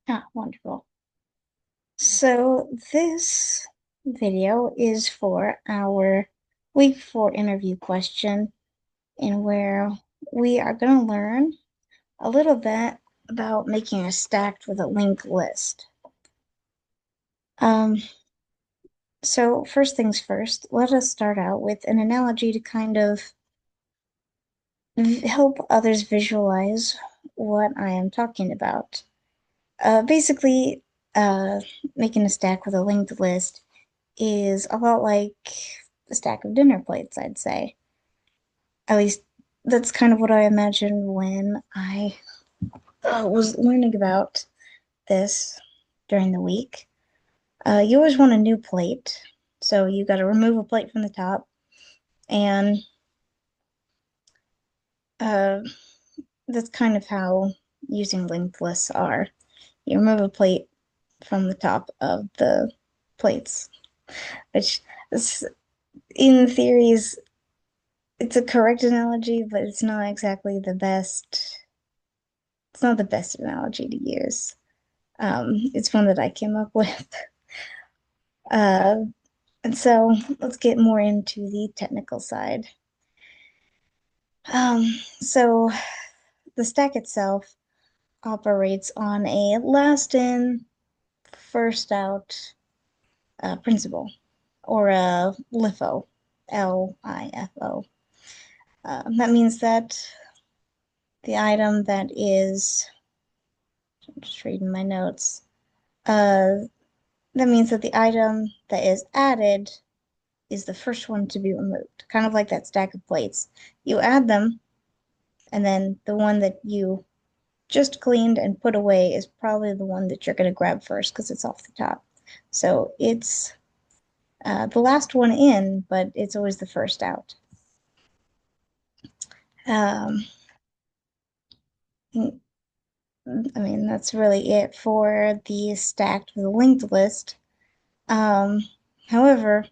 Ah, wonderful. So this video is for our week 4 interview question, in where we are going to learn a little bit about making a stacked with a linked list. Um, so first things first, let us start out with an analogy to kind of help others visualize what I am talking about. Basically, uh, making a stack with a linked list is a lot like a stack of dinner plates, I'd say. At least that's kind of what I imagined when I was learning about this during the week. You always want a new plate, so you got to remove a plate from the top, and uh, that's kind of how using linked lists are. You remove a plate from the top of the plates, which is, in theory, is it's a correct analogy, but it's not exactly the best. It's not the best analogy to use. It's one that I came up with. Uh, and so let's get more into the technical side. Um, so the stack itself operates on a last in, first out principle, or a LIFO, LIFO. That means that the item that is, I'm just reading my notes. Uh, that means that the item that is added is the first one to be removed, kind of like that stack of plates. You add them, and then the one that you just cleaned and put away is probably the one that you're going to grab first because it's off the top. So it's the last one in, but it's always the first out. Um, I mean, that's really it for the stacked with a linked list. Um, However,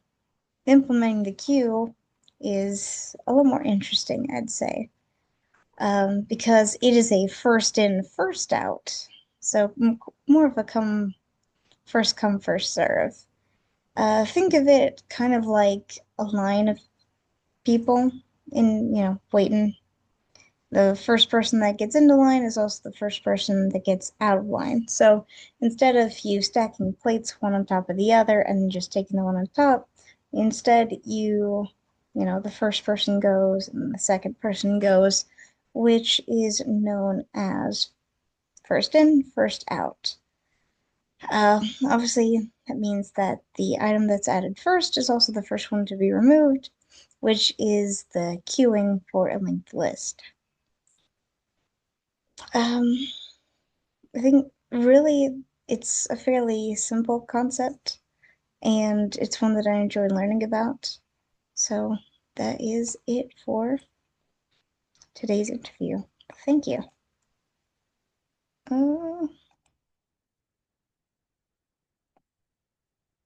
implementing the queue is a little more interesting, I'd say, because it is a first in, first out. So more of a come, first serve. Think of it kind of like a line of people waiting. The first person that gets into line is also the first person that gets out of line. So instead of you stacking plates one on top of the other and just taking the one on top, instead the first person goes and the second person goes, which is known as first in, first out. Obviously, that means that the item that's added first is also the first one to be removed, which is the queuing for a linked list. Um, I think really it's a fairly simple concept, and it's one that I enjoy learning about. So that is it for today's interview. Thank you. Uh,